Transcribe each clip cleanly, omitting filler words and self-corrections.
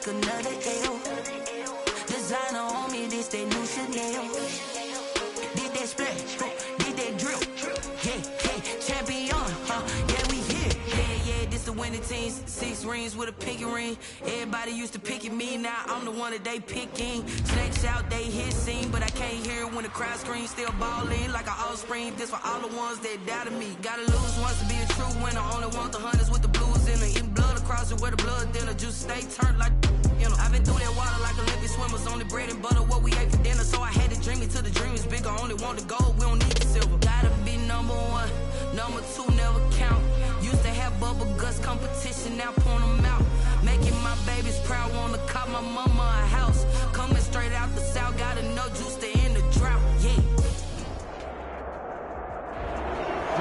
take another L. Designer on me, this that new Chanel. Did that splash, did that drip. Yeah, champion, yeah, we here. Yeah, this the winning team. 6 rings with a pinky ring. Everybody used to pick at me, now I'm the one that they picking. Snakes out, they hit scene, but I can't hear it when the crowd screams. Still ballin' like an offspring. This for all the ones that doubted me. Gotta lose once to be a true winner. Only want the hunters with the blues in it. Eating blood across it where the blood thinner. Juice stay turned like, you know. I've been through that water like Olympic swimmers. Only bread and butter what we ate for dinner. So I had to dream it till the dream is bigger. Only want the gold, we don't need the silver. Gotta be number 1, number 2 never count. Used to have bubble guts competition, now point them out. Making my babies proud, wanna cop my mama a house. Coming straight out the south, gotta know juice to end the drought, yeah.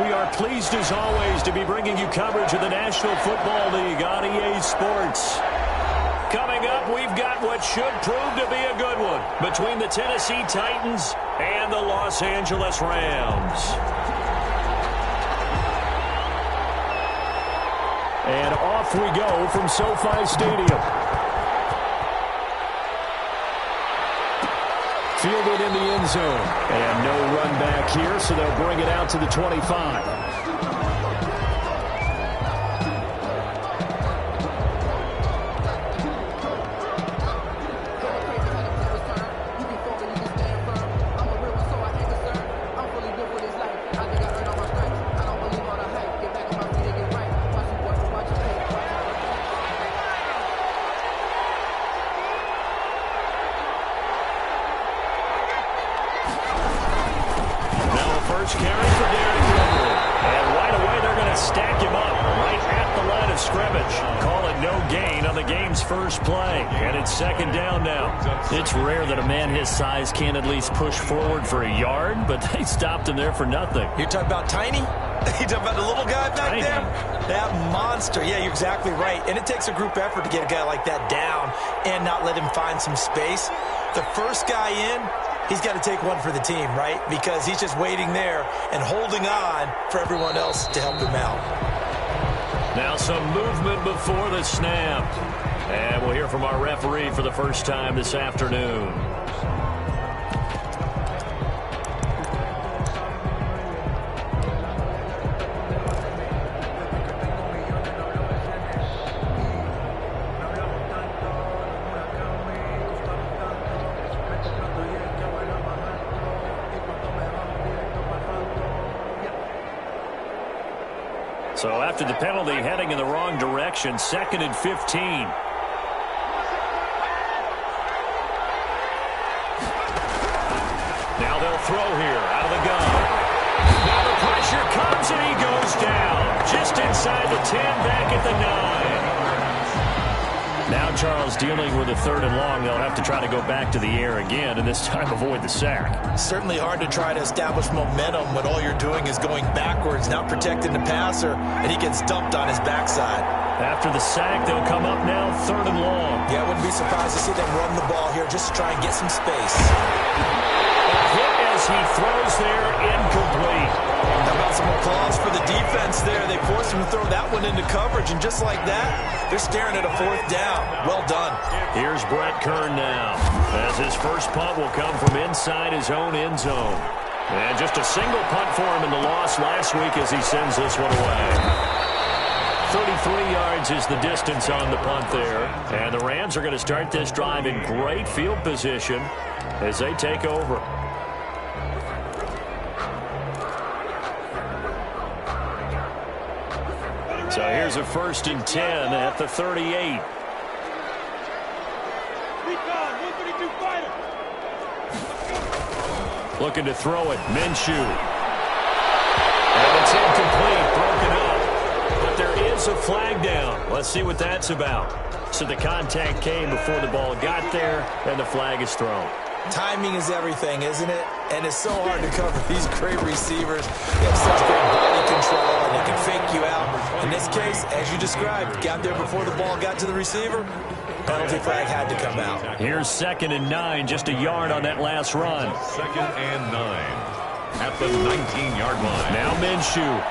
We are pleased as always to be bringing you coverage of the National Football League on EA Sports. Coming up, we've got what should prove to be a good one between the Tennessee Titans and the Los Angeles Rams. And off we go from SoFi Stadium. Fielded in the end zone. And no run back here, so they'll bring it out to the 25. First play, and it's second down now. It's rare that a man his size can't at least push forward for a yard, but they stopped him there for nothing. You're talking about tiny? You're talking about the little guy back there? That monster. Yeah, you're exactly right. And it takes a group effort to get a guy like that down and not let him find some space. The first guy in, he's got to take one for the team, right? Because he's just waiting there and holding on for everyone else to help him out. Now some movement before the snap. And we'll hear from our referee for the first time this afternoon. So after the penalty, heading in the wrong direction, 2nd and 15. Now they'll throw here out of the gun. Now the pressure comes and he goes down. Just inside the 10, back at the 9. Now Charles dealing with a 3rd and long. They'll have to try to go back to the air again and this time avoid the sack. Certainly hard to try to establish momentum when all you're doing is going backwards, not protecting the passer, and he gets dumped on his backside. After the sack, they'll come up now 3rd and long. Yeah, I wouldn't be surprised to see them run the ball here just to try and get some space. Hit as he throws there, incomplete. How about some applause for the defense there? They forced him to throw that one into coverage, and just like that, they're staring at a 4th down. Well done. Here's Brett Kern now, as his first punt will come from inside his own end zone. And just a single punt for him in the loss last week as he sends this one away. 33 yards is the distance on the punt there. And the Rams are going to start this drive in great field position as they take over. So here's a 1st and 10 at the 38. Looking to throw it. Minshew. And it's incomplete. Broken up. But there is a flag down. Let's see what that's about. So the contact came before the ball got there, and the flag is thrown. Timing is everything, isn't it? And it's so hard to cover these great receivers. They have such great body control, and they can fake you out. In this case, as you described, got there before the ball got to the receiver. Penalty flag had to come out. Here's 2nd and 9, just a yard on that last run. 2nd and 9 at the 19-yard line. Now Minshew.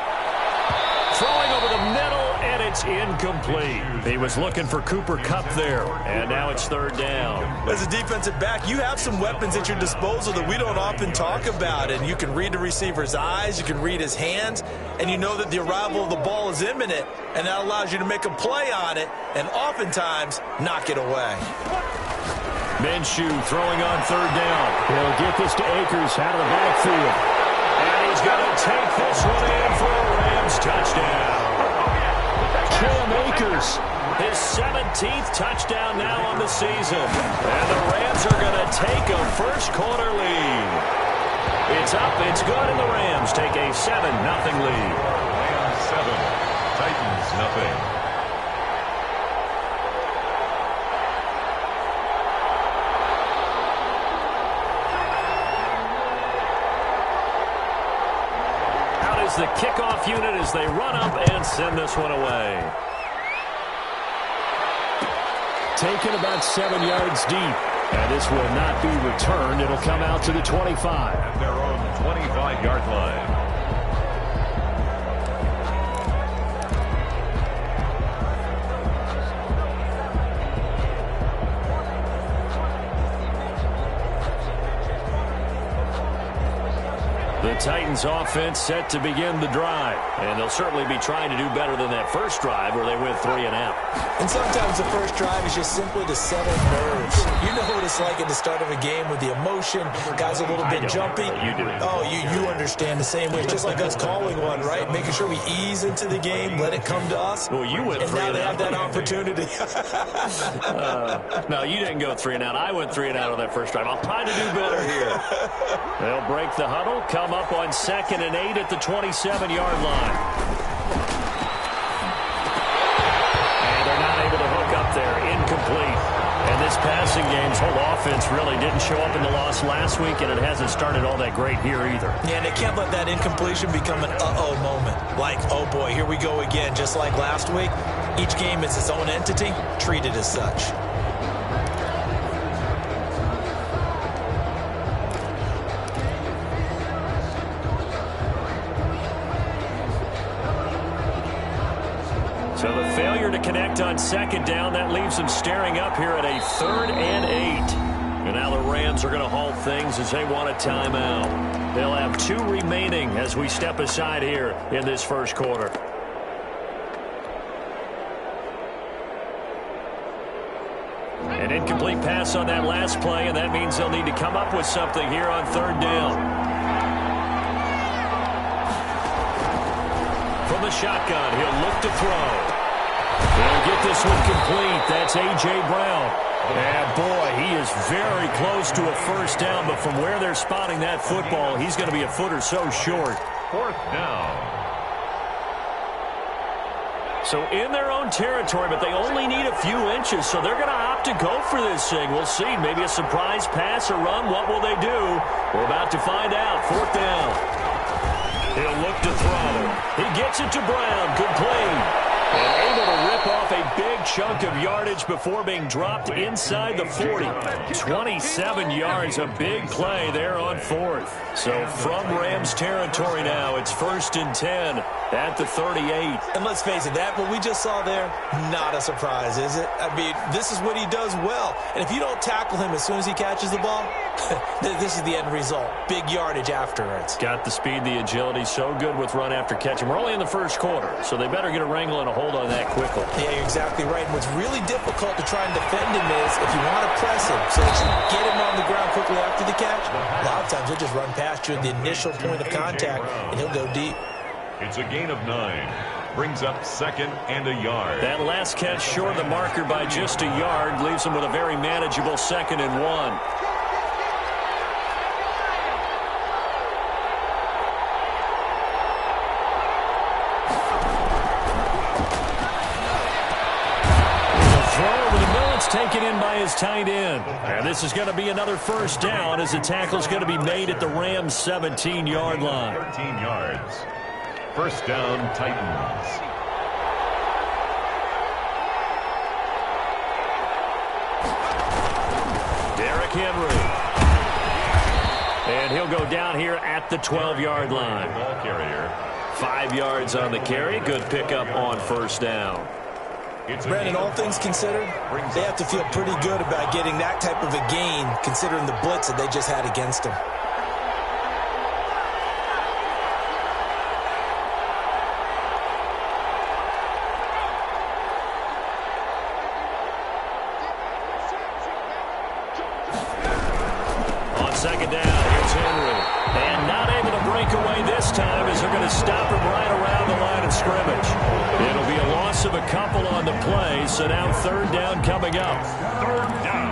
Throwing over the middle, and it's incomplete. He was looking for Cooper Kupp there, and now it's third down. As a defensive back, you have some weapons at your disposal that we don't often talk about, and you can read the receiver's eyes, you can read his hands, and you know that the arrival of the ball is imminent, and that allows you to make a play on it and oftentimes knock it away. Minshew throwing on third down. He'll get this to Akers out of the backfield. And he's going to take this one in for a Rams touchdown. Cam Akers, his 17th touchdown now on the season. And the Rams are going to take a first-quarter lead. It's up, it's good, and the Rams take a 7-0 lead. Rams 7, Titans nothing. The kickoff unit as they run up and send this one away. Taken about 7 yards deep. And this will not be returned. It'll come out to the 25. At their own 25-yard line. The Titans offense set to begin the drive. And they'll certainly be trying to do better than that first drive where they went 3 and out. And sometimes the first drive is just simply to settle nerves. You know what it's like at the start of a game with the emotion. Guys a little bit jumpy. You do. Oh, you understand the same way. It's just like us calling one, right? Making sure we ease into the game, let it come to us. Well, you went 3 and out. And now they have that opportunity. No, you didn't go 3 and out. I went 3 and out on that first drive. I'll try to do better here. They'll break the huddle, come up on 2nd and 8 at the 27-yard line. And they're not able to hook up there. Incomplete. And this passing game's whole offense really didn't show up in the loss last week, and it hasn't started all that great here either. Yeah, and they can't let that incompletion become an uh-oh moment. Like, oh boy, here we go again, just like last week. Each game is its own entity, treated as such. So the failure to connect on 2nd down, that leaves them staring up here at a 3rd and 8. And now the Rams are going to halt things as they want a timeout. They'll have 2 remaining as we step aside here in this first quarter. An incomplete pass on that last play, and that means they'll need to come up with something here on 3rd down. From the shotgun, he'll look to throw. They'll get this one complete. That's A.J. Brown. And, boy, he is very close to a first down, but from where they're spotting that football, he's going to be a foot or so short. 4th down. So in their own territory, but they only need a few inches, so they're going to opt to go for this thing. We'll see. Maybe a surprise pass or run. What will they do? We're about to find out. 4th down. He'll look to throw. He gets it to Brown. Good play. And able to rip off a big chunk of yardage before being dropped inside the 40. 27 yards, a big play there on 4th. So from Rams territory now, it's 1st and 10 at the 38. And let's face it, that what we just saw there, not a surprise, is it? I mean, this is what he does well. And if you don't tackle him as soon as he catches the ball, this is the end result. Big yardage afterwards. Got the speed, the agility, so good with run after catch. And we're only in the first quarter, so they better get a wrangle and a hold on that quickly. Yeah, you're exactly right. And what's really difficult to try and defend him is if you want to press him so that you get him on the ground quickly after the catch, a lot of times he'll just run past you at the initial point of contact, and he'll go deep. It's a gain of 9. Brings up 2nd and a yard. That last catch short of the marker by just a yard leaves him with a very manageable 2nd and 1. Taken in by his tight end. And this is going to be another first down as the tackle's going to be made at the Rams' 17-yard line. 13 yards. First down, Titans. Derrick Henry. And he'll go down here at the 12-yard line. Ball carrier. 5 yards on the carry. Good pickup on first down. Brandon, all things considered, they have to feel pretty good about getting that type of a gain considering the blitz that they just had against them. On second down, here's Henry. And not able to break away this time as they're going to stop him right around the line of scrimmage. It'll be a loss of a couple on the play, so now third down coming up. Third down.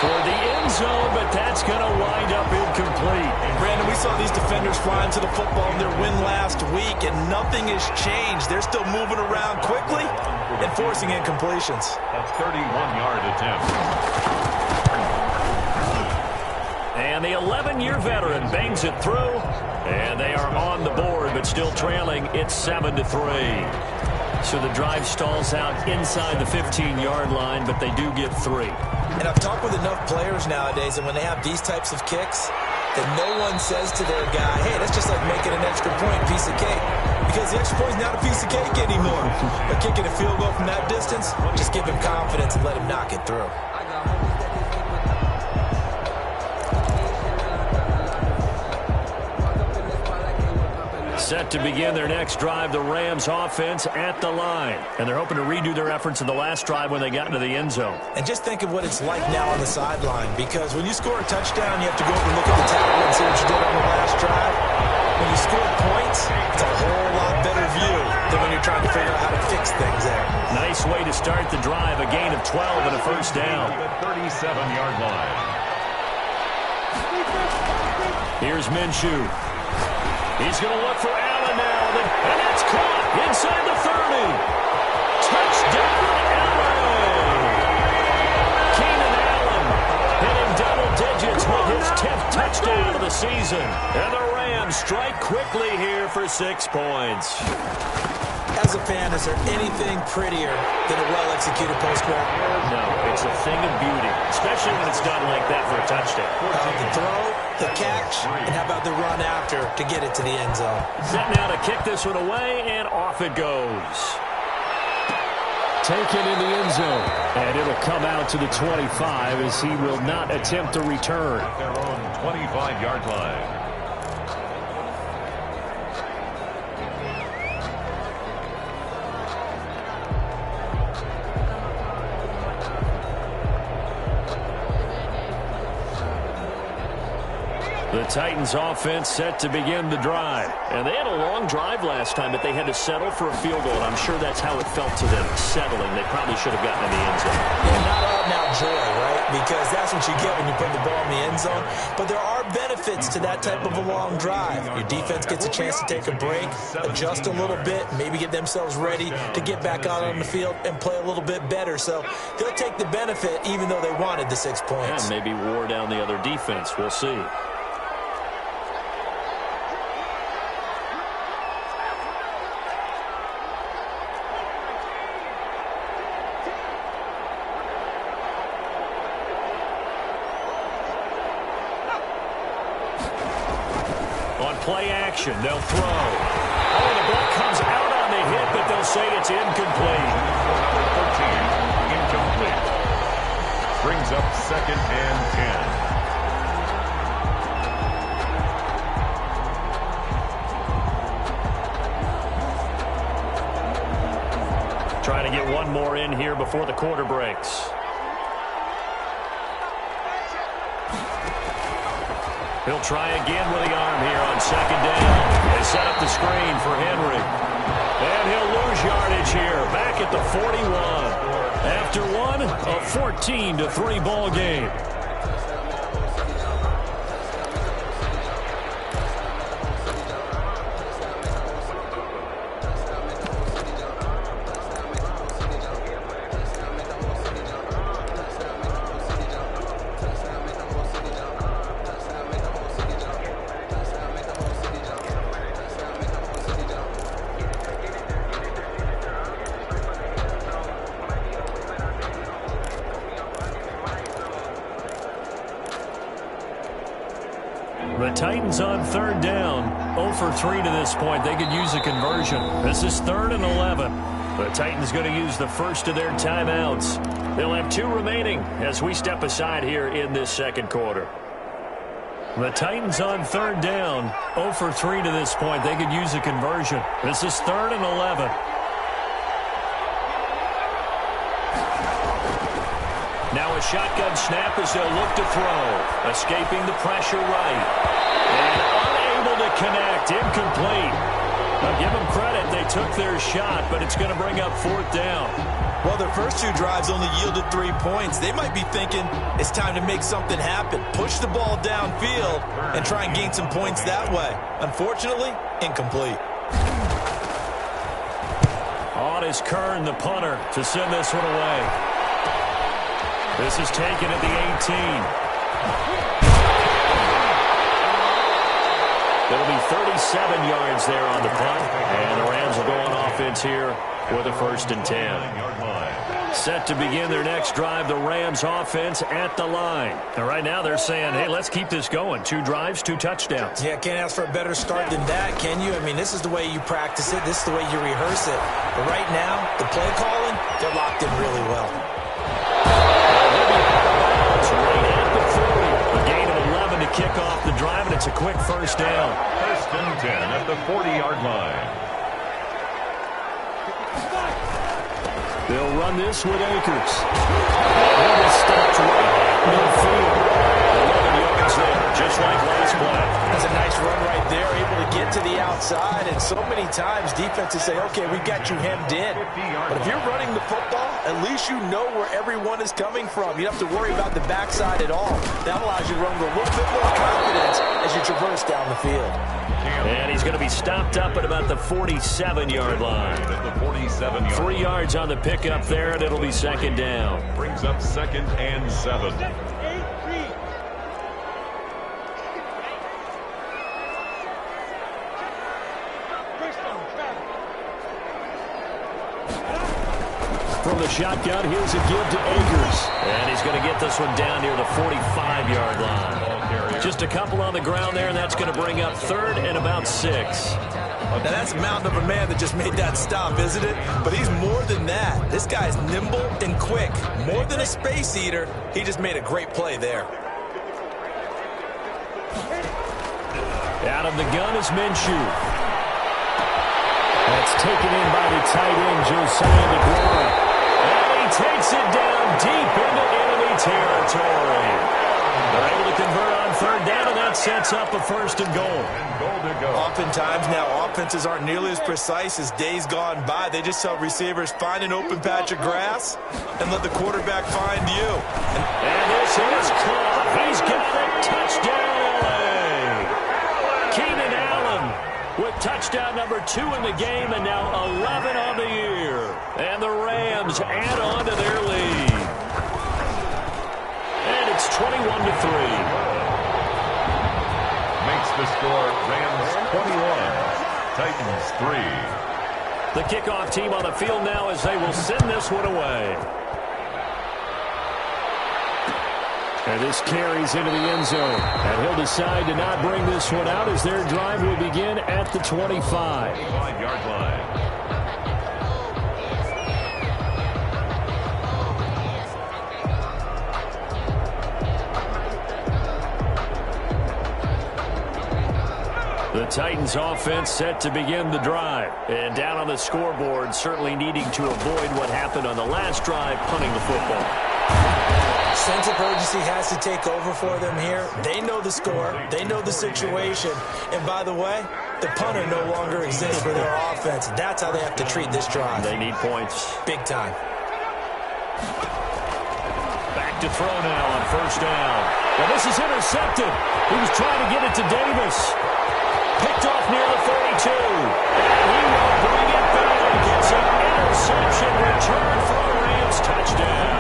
Toward the end zone, but that's going to wind up incomplete. Brandon, we saw these defenders flying to the football in their win last week, and nothing has changed. They're still moving around quickly and forcing incompletions. A 31-yard attempt. And the 11-year veteran bangs it through, and they are on the board, but still trailing. It's 7-3. So the drive stalls out inside the 15-yard line, but they do get 3. And I've talked with enough players nowadays, and when they have these types of kicks, that no one says to their guy, hey, that's just like making an extra point, piece of cake. Because the extra point is not a piece of cake anymore. But kicking a field goal from that distance, just give him confidence and let him knock it through. Set to begin their next drive, the Rams offense at the line. And they're hoping to redo their efforts in the last drive when they got into the end zone. And just think of what it's like now on the sideline, because when you score a touchdown, you have to go over and look at the table and see what you did on the last drive. When you score points, it's a whole lot better view than when you're trying to figure out how to fix things there. Nice way to start the drive, a gain of 12 and a first down. The 37-yard line. Here's Minshew. He's going to look for Allen now, and that's caught inside the 30. Touchdown, Allen! Keenan Allen hitting double digits with his 10th touchdown of the season. And the Rams strike quickly here for 6 points. As a fan, is there anything prettier than a well-executed post-grab? No, it's a thing of beauty, especially when it's done like that for a touchdown. The throw, the catch, and how about the run after to get it to the end zone? Set now to kick this one away, and off it goes. Taken in the end zone, and it'll come out to the 25 as he will not attempt to return. At their own 25-yard line. The Titans offense set to begin the drive. And they had a long drive last time, but they had to settle for a field goal. And I'm sure that's how it felt to them, settling. They probably should have gotten in the end zone. Yeah, not out now joy, right? Because that's what you get when you put the ball in the end zone. But there are benefits to that type of a long drive. Your defense gets a chance to take a break, adjust a little bit, maybe get themselves ready to get back out on the field and play a little bit better. So they'll take the benefit even though they wanted the 6 points. And maybe wore down the other defense. We'll see. Play action, they'll throw. Oh, the ball comes out on the hit, but they'll say it's incomplete. 13, incomplete. Brings up 2nd and 10. Trying to get one more in here before the quarter breaks. He'll try again with the arm here on 2nd down. They set up the screen for Henry. And he'll lose yardage here, back at the 41. After one, a 14-3 ball game. The Titans on third down, 0 for 3 to this point. They could use a conversion. This is 3rd and 11. The Titans going to use the first of their timeouts. They'll have 2 remaining as we step aside here in this second quarter. The Titans on third down, 0 for 3 to this point. They could use a conversion. This is 3rd and 11. Now a shotgun snap as they'll look to throw. Escaping the pressure right. And unable to connect. Incomplete. Now give them credit. They took their shot, but it's going to bring up 4th down. Well, their first 2 drives only yielded 3 points. They might be thinking it's time to make something happen. Push the ball downfield and try and gain some points that way. Unfortunately, incomplete. On is Kern, the punter, to send this one away. This is taken at the 18. It'll be 37 yards there on the punt, and the Rams will go on offense here with a 1st and 10. Set to begin their next drive, the Rams offense at the line. And right now they're saying, hey, let's keep this going. 2 drives, 2 touchdowns. Yeah, can't ask for a better start than that, can you? I mean, this is the way you practice it. This is the way you rehearse it. But right now, the play calling, they're locked in really well. Right at the 40. A gain of 11 to kick off the drive, and it's a quick 1st down. 1st and 10 at the 40-yard line. They'll run this with Akers. And he stopped right at midfield. 11 yards there, just like last play. That's a nice run right there, able to get to the outside. And so many times defenses say, okay, we've got you hemmed in. But if you're running the football, at least you know where everyone is coming from. You don't have to worry about the backside at all. That allows you to run with a little bit more confidence as you traverse down the field. And he's going to be stopped up at about the 47-yard line. At the 47-yard 3 yards on the pickup there, and it'll be 2nd down. brings up 2nd and 7. From the shotgun, here's a give to Akers. And he's going to get this one down near the 45-yard line. Just a couple on the ground there, and that's going to bring up 3rd and about 6. Now, that's a mountain of a man that just made that stop, isn't it? But he's more than that. This guy's nimble and quick. More than a space eater, he just made a great play there. Out of the gun is Minshew. That's taken in by the tight end, Josiah DeGuara. And he takes it down deep into enemy territory. They're able to convert on 3rd down, and that sets up a 1st and goal. Oftentimes now, offenses aren't nearly as precise as days gone by. They just tell receivers, find an open patch of grass and let the quarterback find you. And this is caught. He's got it. Touchdown, L.A. Keenan Allen with touchdown number 2 in the game, and now 11 on the year. And the Rams add on to their lead. And it's 21-3. Makes the score Rams 21, Titans 3. The kickoff team on the field now as they will send this one away. And this carries into the end zone. And he'll decide to not bring this one out as their drive will begin at the 25. 5-yard line. The Titans offense set to begin the drive. And down on the scoreboard, certainly needing to avoid what happened on the last drive, punting the football. Sense of urgency has to take over for them here. They know the score. They know the situation. And by the way, the punter no longer exists for their offense. That's how they have to treat this drive. They need points. Big time. Back to throw now on 1st down. Well, this is intercepted. He was trying to get it to Davis. Picked off near the 42. And he will bring it back. It's an interception return for a Rams touchdown.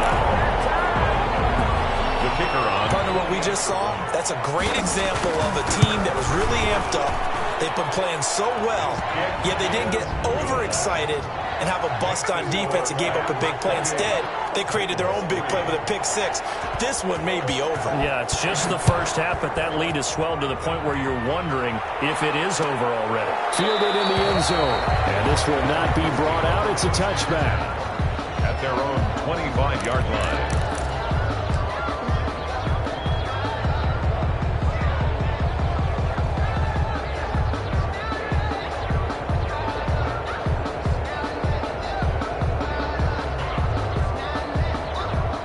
The kicker on. Partner, what we just saw, that's a great example of a team that was really amped up. They've been playing so well, yet they didn't get overexcited and have a bust on defense and gave up a big play. Instead, they created their own big play with a pick six. This one may be over. Yeah, it's just the first half, but that lead has swelled to the point where you're wondering if it is over already. Fielded in the end zone, and this will not be brought out. It's a touchback. At their own 25-yard line.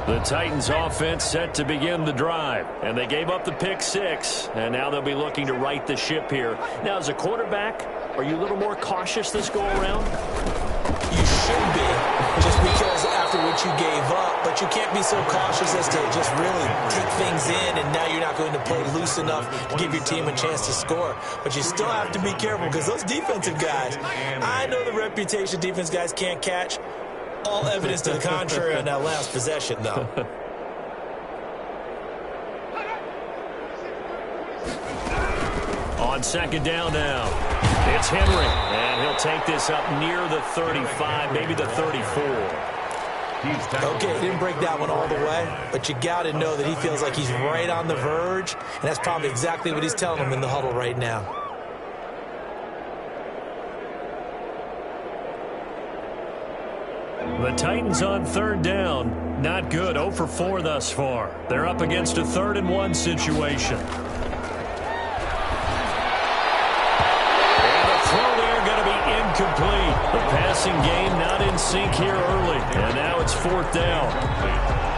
The Titans offense set to begin the drive, and they gave up the pick six, and now they'll be looking to right the ship here. Now, as a quarterback, are you a little more cautious this go around? You should be, just because after what you gave up, but you can't be so cautious as to just really take things in, and now you're not going to play loose enough to give your team a chance to score. But you still have to be careful, because those defensive guys, I know the reputation defense guys can't catch. All evidence to the contrary on that last possession, though. On second down now, it's Henry, and he'll take this up near the 35, maybe the 34. Okay, he didn't break that one all the way, but you got to know that he feels like he's right on the verge, and that's probably exactly what he's telling them in the huddle right now. The Titans on third down, not good, 0 for 4 thus far. They're up against a 3rd-and-1 situation. And the throw there going to be incomplete. The passing game not in sync here early, and now it's 4th down.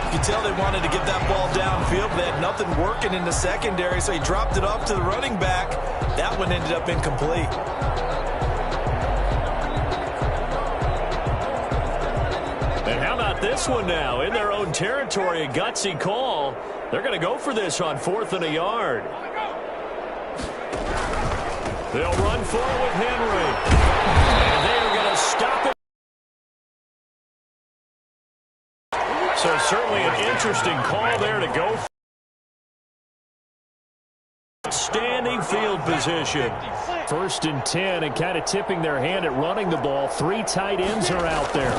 You can tell they wanted to get that ball downfield, but they had nothing working in the secondary, so he dropped it off to the running back. That one ended up incomplete. And how about this one now? In their own territory, a gutsy call. They're going to go for this on 4th and a yard. They'll run for it with Henry. And they are going to stop it. So certainly an interesting call there to go for. Standing field position. 1st and 10, and kind of tipping their hand at running the ball. 3 tight ends are out there.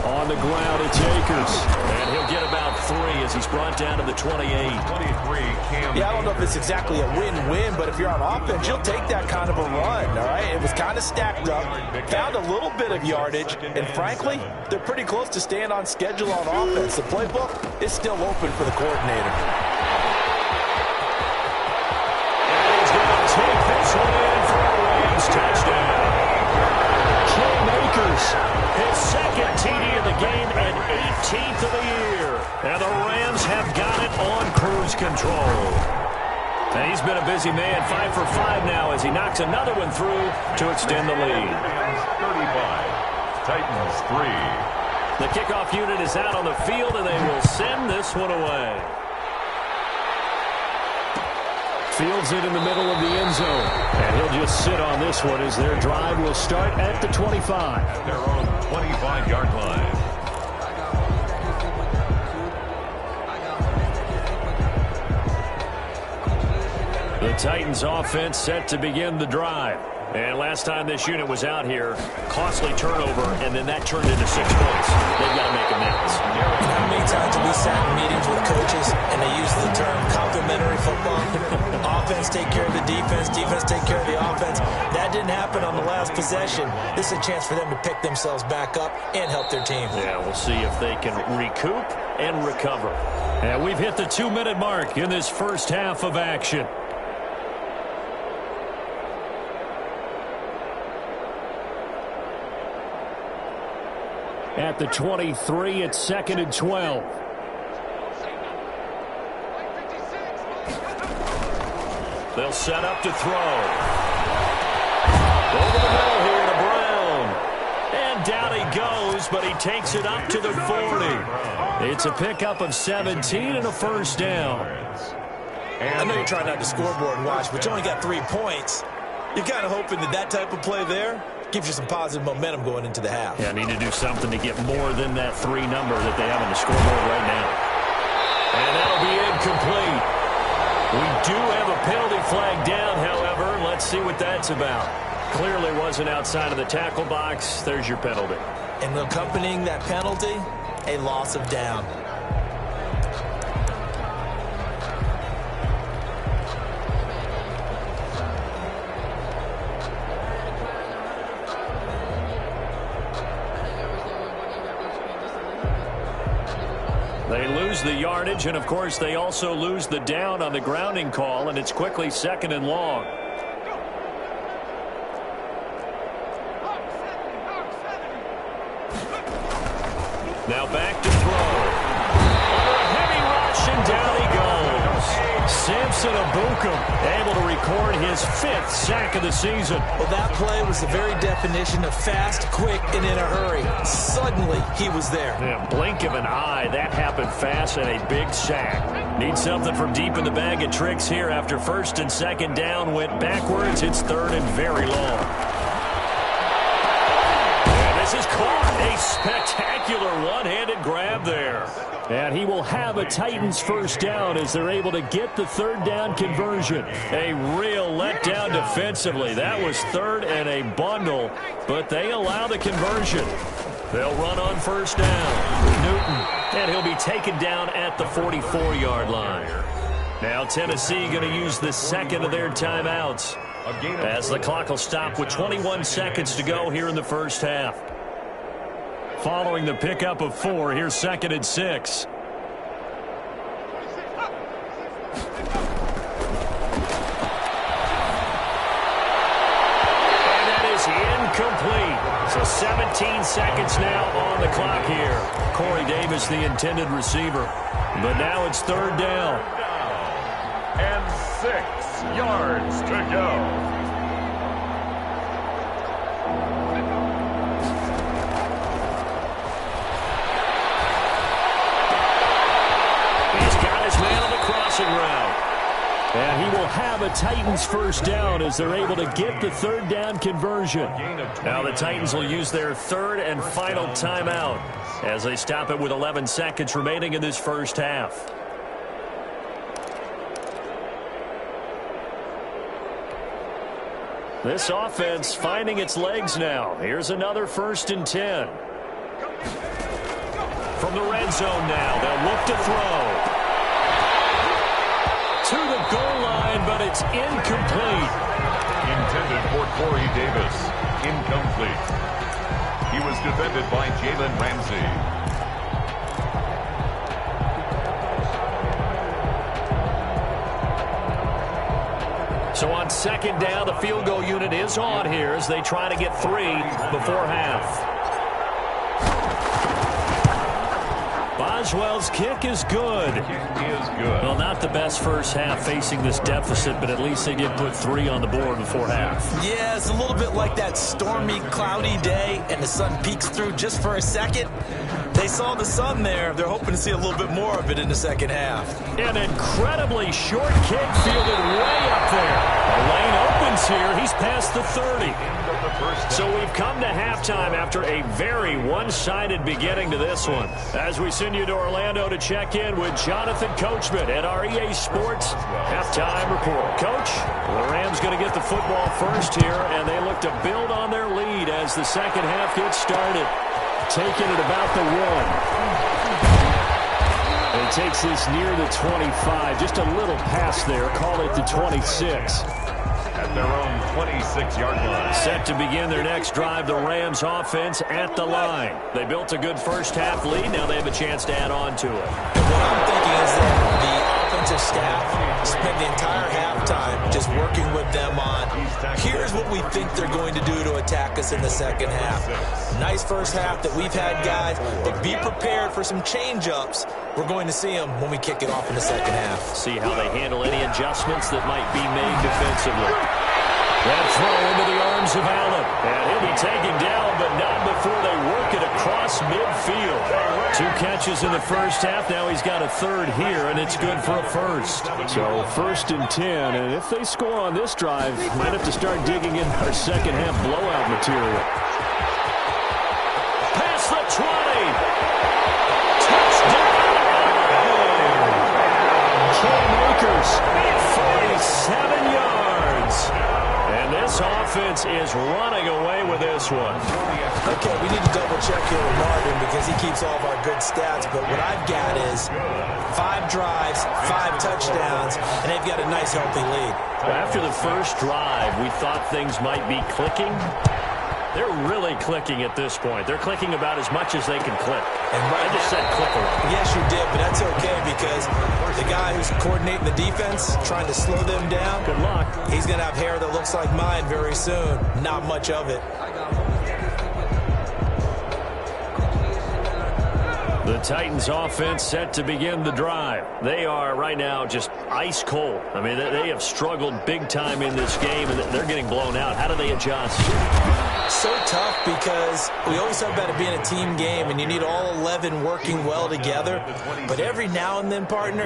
On the ground, it's Akers. And he'll get about 3 as he's brought down to the 28. Yeah, I don't know if it's exactly a win-win, but if you're on offense, you'll take that kind of a run, all right? It was kind of stacked up, found a little bit of yardage, and frankly, they're pretty close to staying on schedule on offense. The playbook is still open for the coordinator. And he's going to take this one in for a Rams touchdown. Cam Akers, his 2nd TD of the game and 18th of the year. And the Rams have got it on cruise control. And he's been a busy man, 5 for 5 now as he knocks another one through to extend the lead. 35, Titans 3. The kickoff unit is out on the field, and they will send this one away. Fields it in the middle of the end zone. And he'll just sit on this one as their drive will start at the 25. At their own 25-yard line. The Titans offense set to begin the drive. And last time this unit was out here, costly turnover, and then that turned into 6 points. They've got to make amends. How many times have we sat in meetings with coaches and they use the term complementary football? Offense take care of the defense, defense take care of the offense. That didn't happen on the last possession. This is a chance for them to pick themselves back up and help their team. Yeah, we'll see if they can recoup and recover. And we've hit the 2-minute mark in this first half of action. At the 23, it's 2nd and 12. They'll set up to throw. Over the middle here to Brown. And down he goes, but he takes it up to the 40. It's a pickup of 17 and a 1st down. I know you're trying not to scoreboard and watch, but you only got 3 points. You're kind of hoping that type of play there gives you some positive momentum going into the half. Yeah, need to do something to get more than that 3 number that they have on the scoreboard right now. And that'll be incomplete. We do have a penalty flag down, however. Let's see what that's about. Clearly wasn't outside of the tackle box. There's your penalty. And accompanying that penalty, a loss of down. They lose the yardage, and of course they also lose the down on the grounding call, and it's quickly 2nd and long. Now back to throw. Under a heavy rush, and down he goes. Samson Abukum able to record his 5th sack of the season. Well, that play was the very definition of fast, quick, and in a hurry. Suddenly, he was there. Yeah, blink of an eye. That happened fast, and a big sack. Need something from deep in the bag of tricks here after 1st and 2nd down went backwards. It's 3rd and very long. And this is caught. A spectacular one-handed grab there. And he will have a Titans 1st down as they're able to get the 3rd down conversion. A real letdown defensively. That was 3rd and a bundle, but they allow the conversion. They'll run on 1st down. Newton, and he'll be taken down at the 44-yard line. Now Tennessee going to use the 2nd of their timeouts as the clock will stop with 21 seconds to go here in the 1st half. Following the pickup of 4, here's 2nd and 6. And that is incomplete. So 17 seconds now on the clock here. Corey Davis, the intended receiver. But now it's 3rd down. And 6 yards to go. And he will have a Titans 1st down as they're able to get the 3rd down conversion. Now the Titans will use their 3rd and final timeout as they stop it with 11 seconds remaining in this 1st half. This offense finding its legs now. Here's another 1st and 10. From the red zone now, they'll look to throw. To the goal line, but it's incomplete. Intended for Corey Davis. Incomplete. He was defended by Jalen Ramsey. So on 2nd down, the field goal unit is on here as they try to get 3 before half. Boswell's kick is good. Well, not the best 1st half facing this deficit, but at least they did put 3 on the board before half. Yeah, it's a little bit like that stormy, cloudy day, and the sun peeks through just for a second. They saw the sun there. They're hoping to see a little bit more of it in the 2nd half. An incredibly short kick fielded way up there. The lane opens here. He's past the 30. So we've come to halftime after a very one-sided beginning to this one. As we send you to Orlando to check in with Jonathan Coachman at our EA Sports Halftime Report. Coach, the Rams going to get the football first here, and they look to build on their lead as the 2nd half gets started. Taking it about the 1. And he takes this near the 25. Just a little pass there. Call it the 26. At their own 26-yard line. Set to begin their next drive, the Rams offense at the line. They built a good 1st half lead. Now they have a chance to add on to it. What I'm thinking is that the offensive staff spent the entire halftime just working with them on, here's what we think they're going to do to attack us in the 2nd half. Nice 1st half that we've had, guys, but be prepared for some change-ups. We're going to see them when we kick it off in the 2nd half. See how they handle any adjustments that might be made defensively. That throw into the arms of Allen. And he'll be taken down, but not before they work it across midfield. 2 catches in the 1st half. Now he's got a 3rd here, and it's good for a 1st. So 1st and 10, and if they score on this drive, might have to start digging in our 2nd half blowout material. Past the 20. Touchdown. Cam Akers, 47 yards. And they'll This offense is running away with this one. Okay, we need to double-check here with Marvin because he keeps all of our good stats. But what I've got is 5 drives, 5 touchdowns, and they've got a nice, healthy lead. After the first drive, we thought things might be clicking. They're really clicking at this point. They're clicking about as much as they can click. And I just said click a lot. Yes, you did, but that's okay because the guy who's coordinating the defense, trying to slow them down, good luck. He's going to have hair that looks like mine very soon. Not much of it. The Titans offense set to begin the drive. They are right now just ice cold. I mean, they have struggled big time in this game, and they're getting blown out. How do they adjust? So tough because we always talk about it being a team game, and you need all 11 working well together. But every now and then, partner,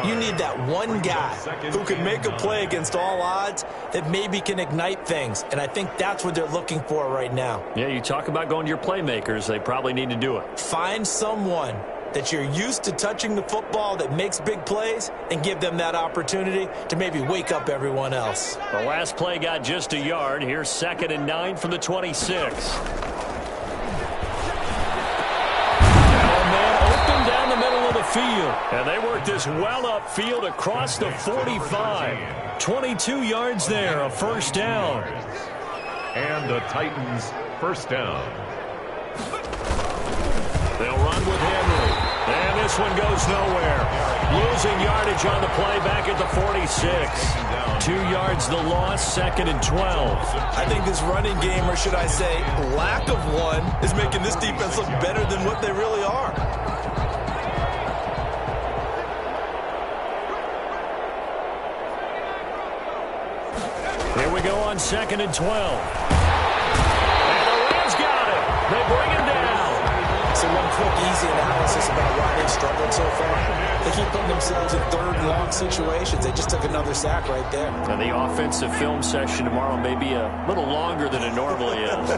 you need that one guy who can make a play against all odds that maybe can ignite things. And I think that's what they're looking for right now. Yeah, you talk about going to your playmakers. They probably need to do it. Find someone that you're used to touching the football that makes big plays and give them that opportunity to maybe wake up everyone else. The last play got just a yard. Here's 2nd and 9 from the 26. Now a man open down the middle of the field. And they work this well upfield across the 45. 22 yards there, a first down. And the Titans first down. They'll run with Henry. And this one goes nowhere. Losing yardage on the play back at the 46. 2 yards the loss, 2nd and 12. I think this running game, or should I say lack of one, is making this defense look better than what they really are. Here we go on 2nd and 12. And the Rams got it. They bring him down. So one quick, easy analysis about why they've struggled so far. They keep putting themselves in 3rd and long situations. They just took another sack right there. And the offensive film session tomorrow may be a little longer than it normally is.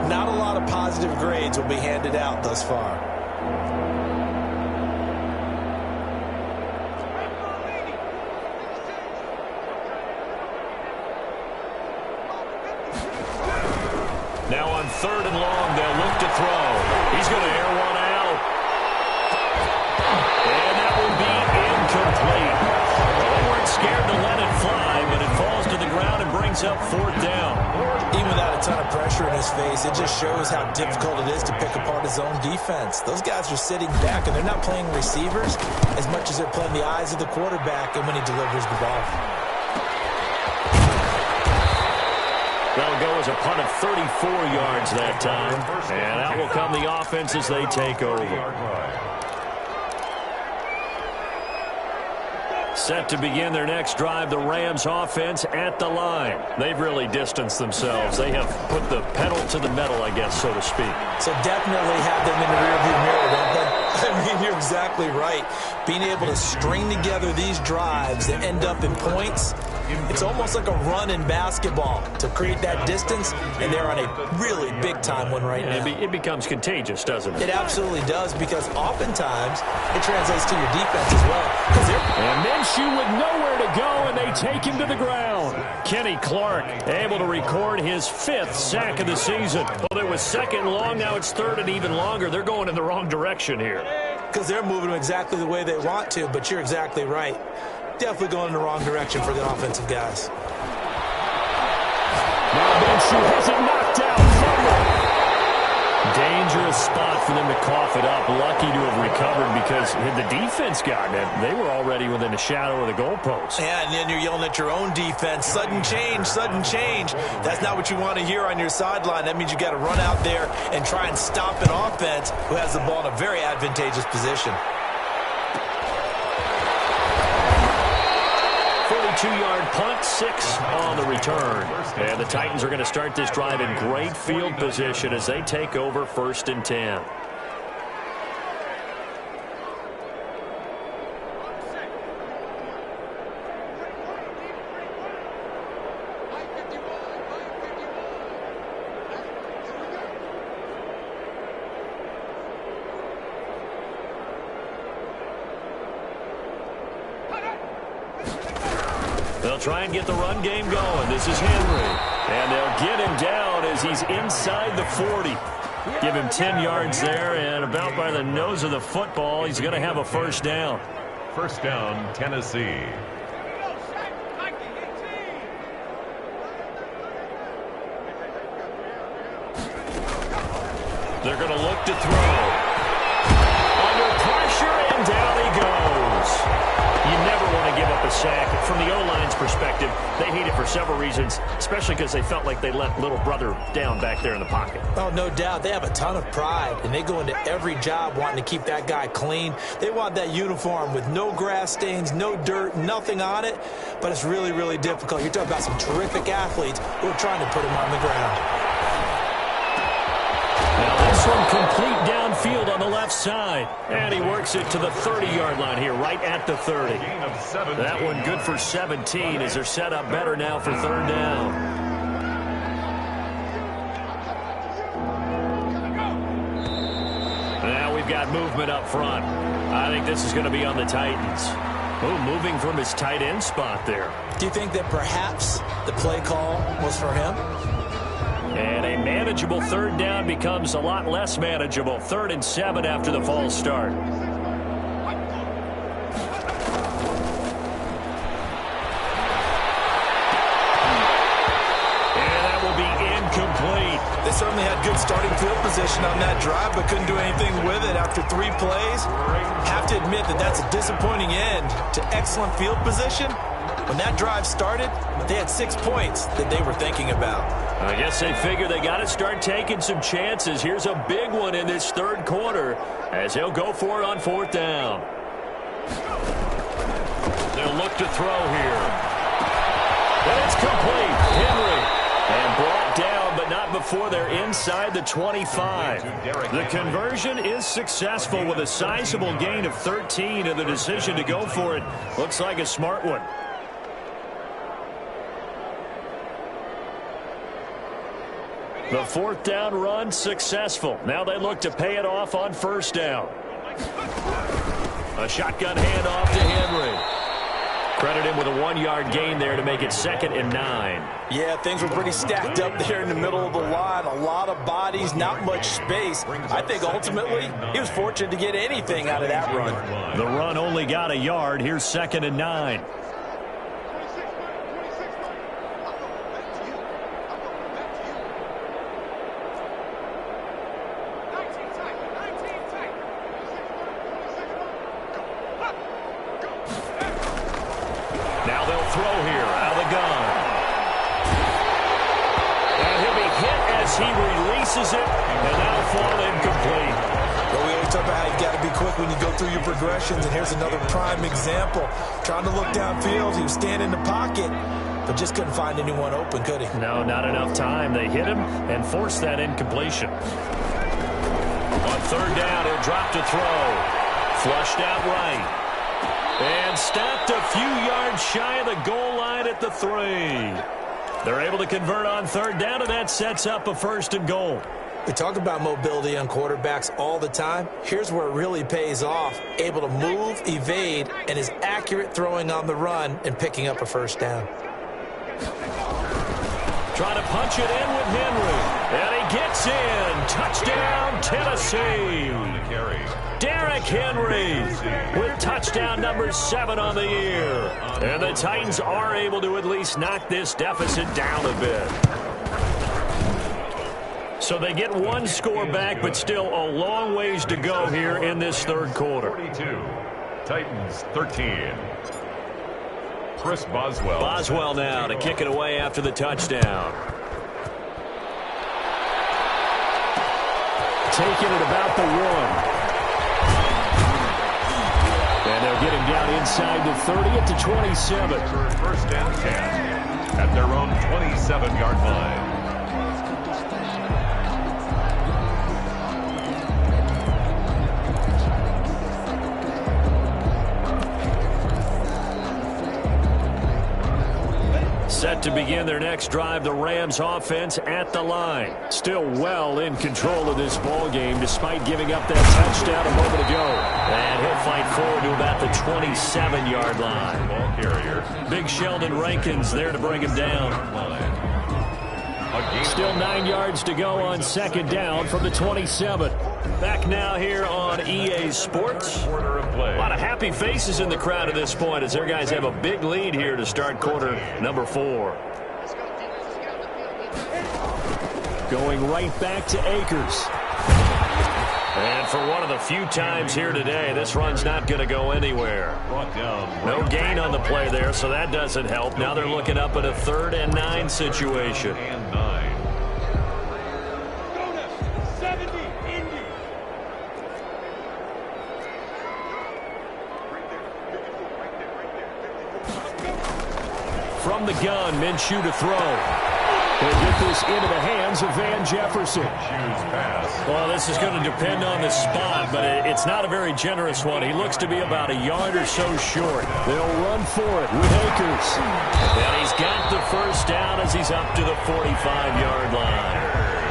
Not a lot of positive grades will be handed out thus far. Now on 3rd and long, they'll look to throw. He's going to air one out. And that will be incomplete. Well, they weren't scared to let it fly, but it falls to the ground and brings up 4th down. Even without a ton of pressure in his face, it just shows how difficult it is to pick apart his own defense. Those guys are sitting back, and they're not playing receivers as much as they're playing the eyes of the quarterback and when he delivers the ball. That'll go as a punt of 34 yards that time. And out will come the offense as they take over. Set to begin their next drive, the Rams offense at the line. They've really distanced themselves. They have put the pedal to the metal, I guess, so to speak. So definitely have them in the rearview mirror, don't they? I mean, you're exactly right. Being able to string together these drives that end up in points, it's almost like a run in basketball to create that distance, and they're on a really big-time one right now. It becomes contagious, doesn't it? It absolutely does, because oftentimes it translates to your defense as well. And Minshew with nowhere to go, and they take him to the ground. Kenny Clark able to record his 5th sack of the season. Well, it was 2nd and long, now it's 3rd and even longer. They're going in the wrong direction here. Because they're moving them exactly the way they want to, but you're exactly right. Definitely going in the wrong direction for the offensive guys. Now Minshew has it knocked out. Dangerous spot for them to cough it up. Lucky to have recovered because had the defense gotten it, they were already within a shadow of the goalpost. Yeah, and then you're yelling at your own defense. Sudden change, sudden change. That's not what you want to hear on your sideline. That means you got to run out there and try and stop an offense who has the ball in a very advantageous position. 42-yard punt, 6 on the return. And the Titans are going to start this drive in great field position as they take over 1st and 10. They'll try and get the run game going. This is Henry. And they'll get him down as he's inside the 40. Give him 10 yards there, and about by the nose of the football, he's going to have a first down. First down, Tennessee. They're going to look to throw. Under pressure, and down he goes. You never want to give up a sack. From the O-line's perspective, they hate it for several reasons, especially because they felt like they let little brother down back there in the pocket. Oh, no doubt. They have a ton of pride, and they go into every job wanting to keep that guy clean. They want that uniform with no grass stains, no dirt, nothing on it, but it's really, really difficult. You're talking about some terrific athletes who are trying to put him on the ground. Now this one complete downfield on the left side. And he works it to the 30-yard line here, right at the 30. That one good for 17 as they're set up better now for third down. Now we've got movement up front. I think this is going to be on the Titans. Oh, moving from his tight end spot there. Do you think that perhaps the play call was for him? And a manageable third down becomes a lot less manageable. 3rd and 7 after the false start. And that will be incomplete. They certainly had good starting field position on that drive, but couldn't do anything with it after 3 plays. Have to admit that that's a disappointing end to excellent field position. When that drive started, they had 6 points that they were thinking about. I guess they figure they got to start taking some chances. Here's a big one in this third quarter as they'll go for it on 4th down. They'll look to throw here. And it's complete. Henry. And brought down, but not before they're inside the 25. The conversion is successful with a sizable gain of 13, and the decision to go for it looks like a smart one. The 4th down run successful. Now they look to pay it off on 1st down. A shotgun handoff to Henry. Credit him with a 1-yard gain there to make it 2nd and 9. Yeah, things were pretty stacked up there in the middle of the line. A lot of bodies, not much space. I think ultimately he was fortunate to get anything out of that run. The run only got a yard. Here's 2nd and 9. Now they'll throw here out of the gun. And he'll be hit as he releases it, and that'll fall incomplete. But we always talk about how you got to be quick when you go through your progressions, and here's another prime example. Trying to look downfield, he was standing in the pocket, but just couldn't find anyone open, could he? No, not enough time. They hit him and forced that incompletion. On 3rd down, he'll drop to throw. Flushed out right. And stopped a few yards shy of the goal line at the 3. They're able to convert on 3rd down, and that sets up a 1st and goal. We talk about mobility on quarterbacks all the time. Here's where it really pays off. Able to move, evade, and is accurate throwing on the run and picking up a 1st down. Trying to punch it in with Henry. And he gets in. Touchdown, Tennessee. Derrick Henry with touchdown number 7 on the year. And the Titans are able to at least knock this deficit down a bit. So they get 1 score back, but still a long ways to go here in this third quarter. 42, Titans 13. Chris Boswell. Boswell now to kick it away after the touchdown. Taking it about the 1. And they'll get him down inside the 30 at the 27. 1st and 10 at their own 27-yard line. Set to begin their next drive, the Rams offense at the line. Still well in control of this ball game despite giving up that touchdown a moment ago. And he'll fight forward to about the 27-yard line. Ball carrier. Big Sheldon Rankins there to bring him down. Still 9 yards to go on second down from the 27. Back now here on EA Sports. A lot of happy faces in the crowd at this point as their guys have a big lead here to start quarter number 4. Going right back to Akers. And for one of the few times here today, this run's not going to go anywhere. No gain on the play there, so that doesn't help. Now they're looking up at a 3rd and 9 situation. From the gun, Minshew to throw. He'll get this into the hands of Van Jefferson. Well, this is going to depend on the spot, but it's not a very generous one. He looks to be about a yard or so short. They'll run for it with Akers. And he's got the first down as he's up to the 45-yard line.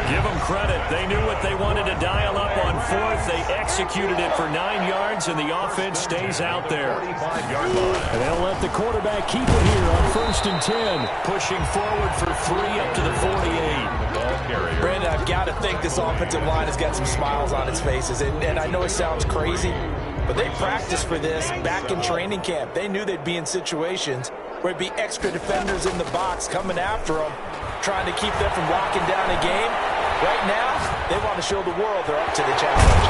Give them credit. They knew what they wanted to dial up on 4th. They executed it for 9 yards, and the offense stays out there. And they'll let the quarterback keep it here on 1st and 10. Pushing forward for 3 up to the 48. Brandon, I've got to think this offensive line has got some smiles on its faces. And I know it sounds crazy, but they practiced for this back in training camp. They knew they'd be in situations where it'd be extra defenders in the box coming after them, trying to keep them from locking down a game. Right now, they want to show the world they're up to the challenge.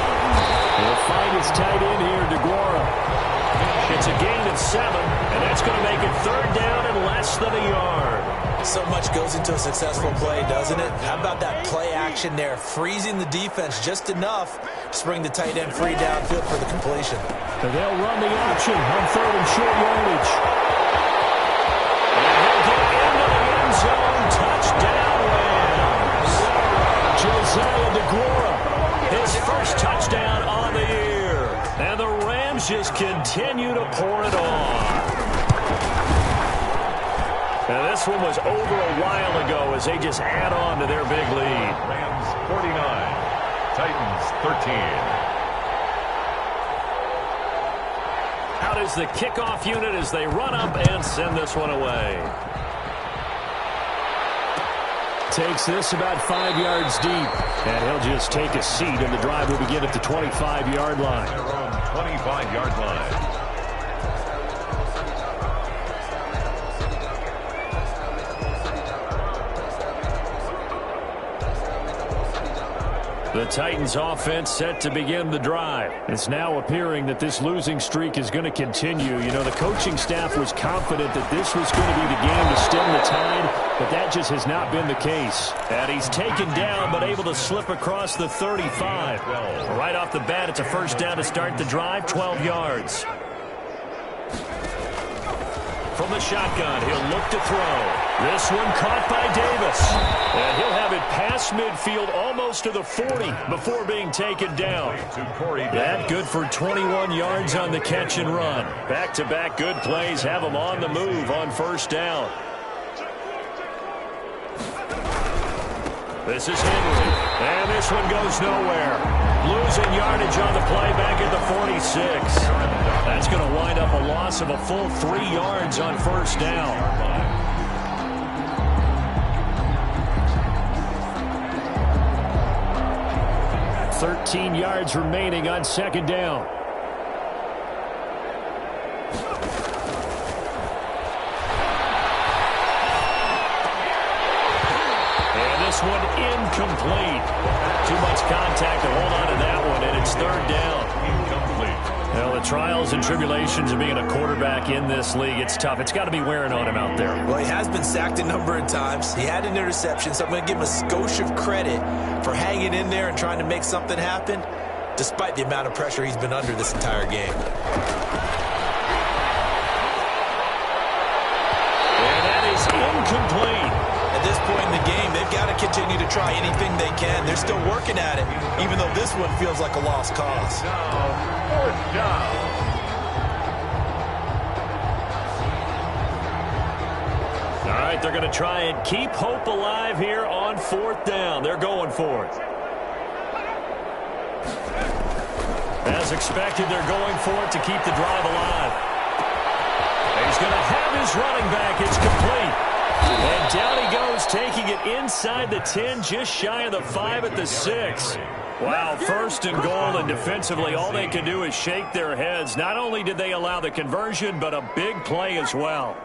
They'll find his tight end here, DeGuara. It's a gain of 7, and that's going to make it 3rd down and less than a yard. So much goes into a successful play, doesn't it? How about that play action there, freezing the defense just enough to bring the tight end free downfield for the completion. And they'll run the option on 3rd and short yardage. And he'll get into the end zone. Touchdown, Rams. Josiah DeGuara, his first touchdown on the year. And the Rams just continue to pour it on. Now, this one was over a while ago as they just add on to their big lead. Rams 49, Titans 13. Out is the kickoff unit as they run up and send this one away. Takes this about 5 yards deep. And he'll just take a seat, and the drive will begin at the 25-yard line. Their own 25-yard line. The Titans offense set to begin the drive. It's now appearing that this losing streak is going to continue. You know, the coaching staff was confident that this was going to be the game to stem the tide, but that just has not been the case. And he's taken down, but able to slip across the 35. Right off the bat, it's a first down to start the drive, 12 yards. From the shotgun, he'll look to throw. This one caught by Davis. And he'll have it past midfield almost to the 40 before being taken down. That good for 21 yards on the catch and run. Back-to-back good plays have him on the move on first down. This is Henry. And this one goes nowhere. Losing yardage on the play back at the 46. That's going to wind up a loss of a full 3 yards on first down. 13 yards remaining on second down. And this one incomplete. Too much contact to hold on to that one, and it's third down. Incomplete. Well, the trials and tribulations of being a quarterback in this league, it's tough. It's got to be wearing on him out there. Well, he has been sacked a number of times. He had an interception, so I'm going to give him a skosh of credit for hanging in there and trying to make something happen, despite the amount of pressure he's been under this entire game. And that is incomplete. At this point in the game, they've got to continue to try anything they can. They're still working at it, even though this one feels like a lost cause. Fourth down. All right, they're going to try and keep hope alive here on fourth down. They're going for it. As expected, they're going for it to keep the drive alive. He's going to have his running back. It's complete. And down he goes, taking it inside the 10, just shy of the 5 at the 6. Wow, first and goal, and defensively all they can do is shake their heads. Not only did they allow the conversion, but a big play as well.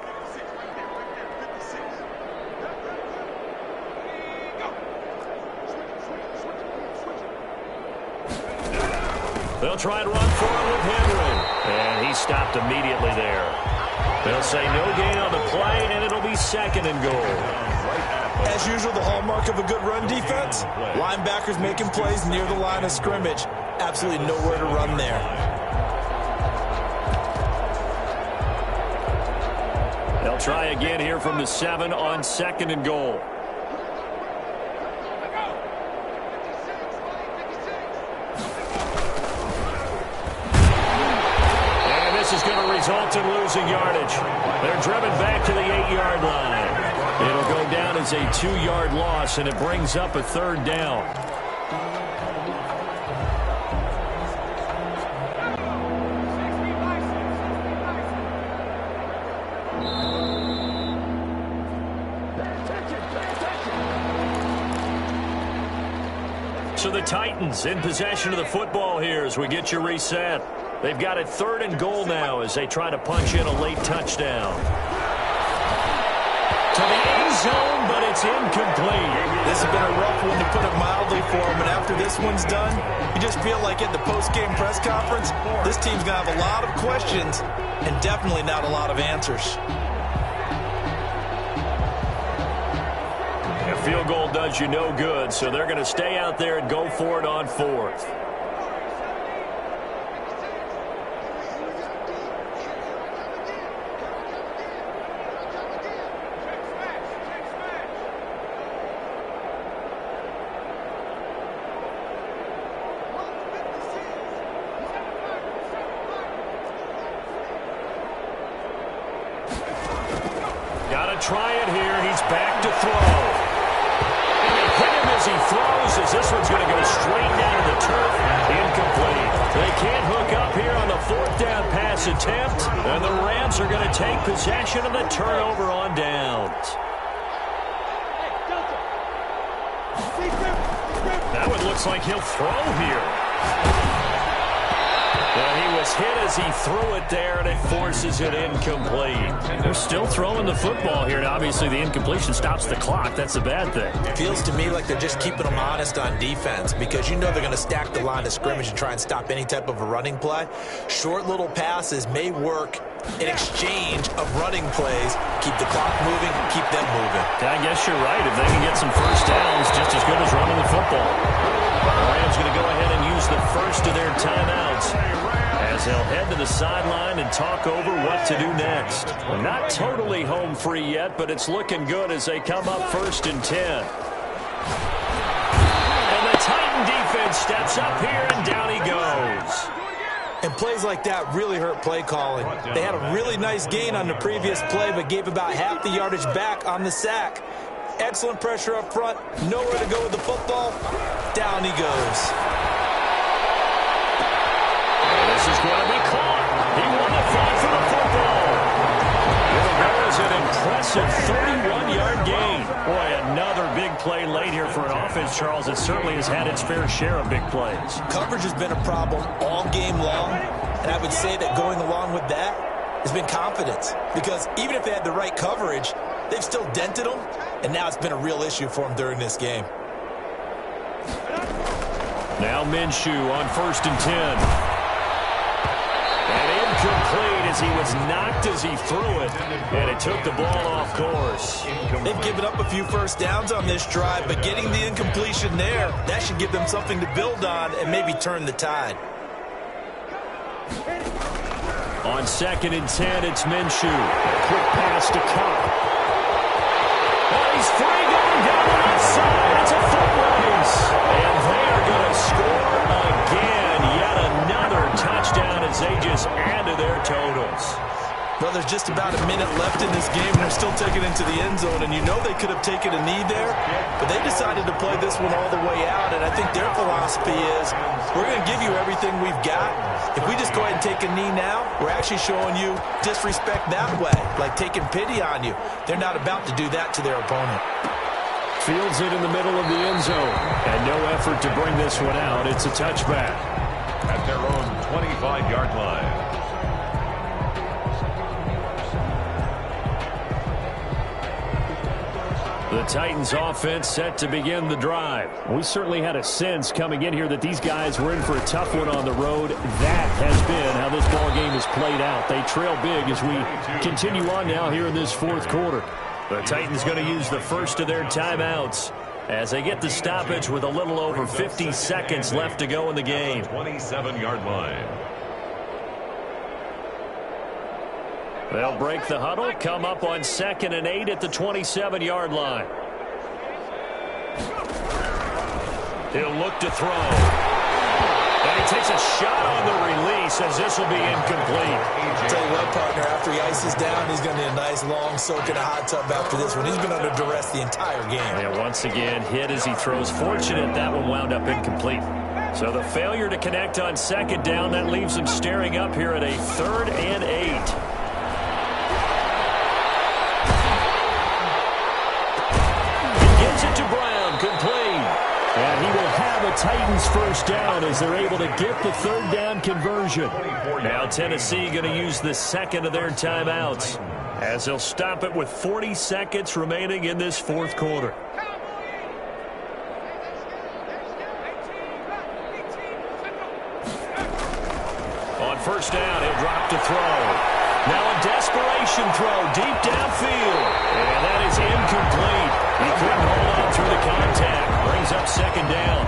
They'll try and run for it with Henry. And he stopped immediately there. They'll say no gain on the play, and it'll be second and goal. As usual, the hallmark of a good run defense, linebackers making plays near the line of scrimmage. Absolutely nowhere to run there. They'll try again here from the 7 on second and goal. And this is going to result in losing yardage. They're driven back to the 8-yard line. It'll go down as a 2-yard loss, and it brings up a third down. So the Titans in possession of the football here as we get you reset. They've got it third and goal now as they try to punch in a late touchdown. To the end zone, but it's incomplete. This has been a rough one, to put it mildly, for him. And after this one's done, you just feel like at the post-game press conference, this team's going to have a lot of questions and definitely not a lot of answers. A field goal does you no good, so they're going to stay out there and go for it on fourth. Try it here. He's back to throw. And they hit him as he throws, as this one's going to go straight down to the turf. Incomplete. They can't hook up here on the fourth down pass attempt. And the Rams are going to take possession of the turnover on downs. That one looks like he'll throw here. And he was hit as he threw it there, and it forces it incomplete. They're still throwing the football here, and obviously the incompletion stops the clock. That's the bad thing. It feels to me like they're just keeping them honest on defense, because you know they're going to stack the line of scrimmage and try and stop any type of a running play. Short little passes may work in exchange of running plays. Keep the clock moving, keep them moving. I guess you're right. If they can get some first downs, just as good as running the football. The Rams going to go ahead and use the first of their timeouts as they'll head to the sideline and talk over what to do next. Well, not totally home free yet, but it's looking good as they come up 1st and 10. And the Titan defense steps up here, and down he goes. And plays like that really hurt play calling. They had a really nice gain on the previous play, but gave about half the yardage back on the sack. Excellent pressure up front. Nowhere to go with the football. Down he goes. This is going to be caught. He won the fight for the football. That was an impressive 31-yard gain. Boy, another big play late here for an offense, Charles. It certainly has had its fair share of big plays. Coverage has been a problem all game long, and I would say that going along with that has been confidence. Because even if they had the right coverage, they've still dented them, and now it's been a real issue for them during this game. Now Minshew on 1st and 10. And incomplete as he was knocked as he threw it, and it took the ball off course. They've given up a few first downs on this drive, but getting the incompletion there, that should give them something to build on and maybe turn the tide. On 2nd and 10, it's Minshew. Quick pass to Cup. He's free going down the left side. It's a foot race. And they are going to score again. Yet another touchdown as they just add to their totals. Well, there's just about a minute left in this game, and they're still taking it into the end zone. And you know they could have taken a knee there, but they decided to play this one all the way out. And I think their philosophy is, we're going to give you everything we've got. If we just go ahead and take a knee now, we're actually showing you disrespect that way, like taking pity on you. They're not about to do that to their opponent. Fields it in the middle of the end zone, and no effort to bring this one out. It's a touchback. At their own 25-yard line. The Titans offense set to begin the drive. We certainly had a sense coming in here that these guys were in for a tough one on the road. That has been how this ball game has played out. They trail big as we continue on now here in this fourth quarter. The Titans going to use the first of their timeouts as they get the stoppage with a little over 50 seconds left to go in the game. 27-yard line. They'll break the huddle, come up on 2nd and 8 at the 27-yard line. He'll look to throw. And he takes a shot on the release as this will be incomplete. I'll tell you what, partner, after he ices down, he's going to need a nice long soak in a hot tub after this one. He's been under duress the entire game. And once again, hit as he throws. Fortunate that one wound up incomplete. So the failure to connect on 2nd down, that leaves him staring up here at a 3rd and 8. To Brown, complete. And he will have a Titans first down as they're able to get the 3rd down conversion. Now Tennessee going to use the 2nd of their timeouts as they'll stop it with 40 seconds remaining in this fourth quarter. On first down, he'll drop to throw. Now a desperation throw deep downfield. And that is incomplete. He couldn't hold on through the contact. Brings up 2nd down.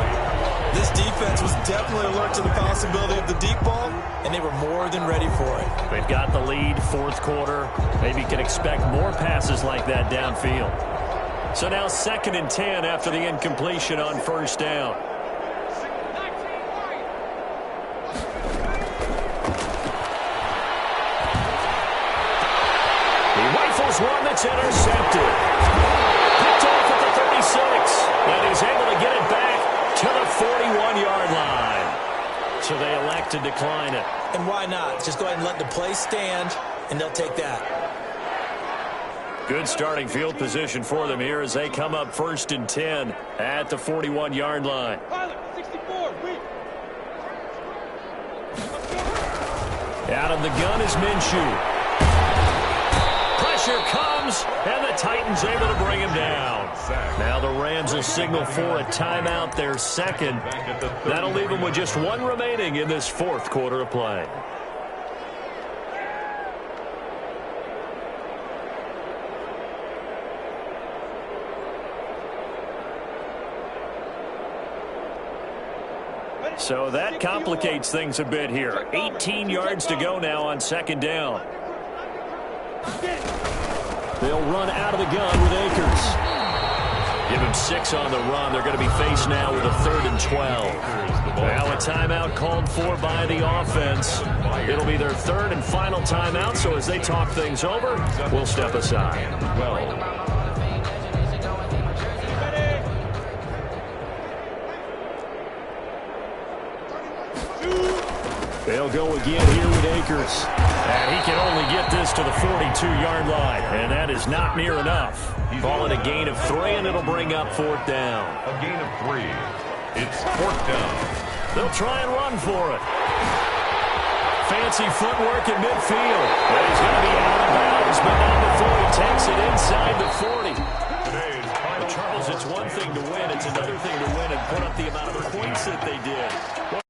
This defense was definitely alert to the possibility of the deep ball, and they were more than ready for it. They've got the lead, fourth quarter. Maybe can expect more passes like that downfield. So now 2nd and 10 after the incompletion on first down. One that's intercepted. Picked off at the 36. And he's able to get it back to the 41-yard line. So they elect to decline it. And why not? Just go ahead and let the play stand, and they'll take that. Good starting field position for them here as they come up 1st and 10 at the 41-yard line. Out of the gun is Minshew. Pressure comes, and the Titans able to bring him down. Now the Rams will signal for a timeout, their 2nd. That'll leave them with just 1 remaining in this fourth quarter of play. So that complicates things a bit here. 18 yards to go now on 2nd down. They'll run out of the gun with Akers. Give him 6 on the run. They're going to be faced now with a 3rd and 12. Now a timeout called for by the offense. It'll be their 3rd and final timeout, so as they talk things over, we'll step aside. They'll go again here with Akers. And he can only get this to the 42-yard line. And that is not near enough. Ball in a gain of 3, and it'll bring up 4th down. A gain of 3. It's 4th down. They'll try and run for it. Fancy footwork in midfield. But he's going to be out of bounds, but not before he takes it inside the 40. Charles, it's one thing to win. It's another thing to win and put up the amount of points that they did.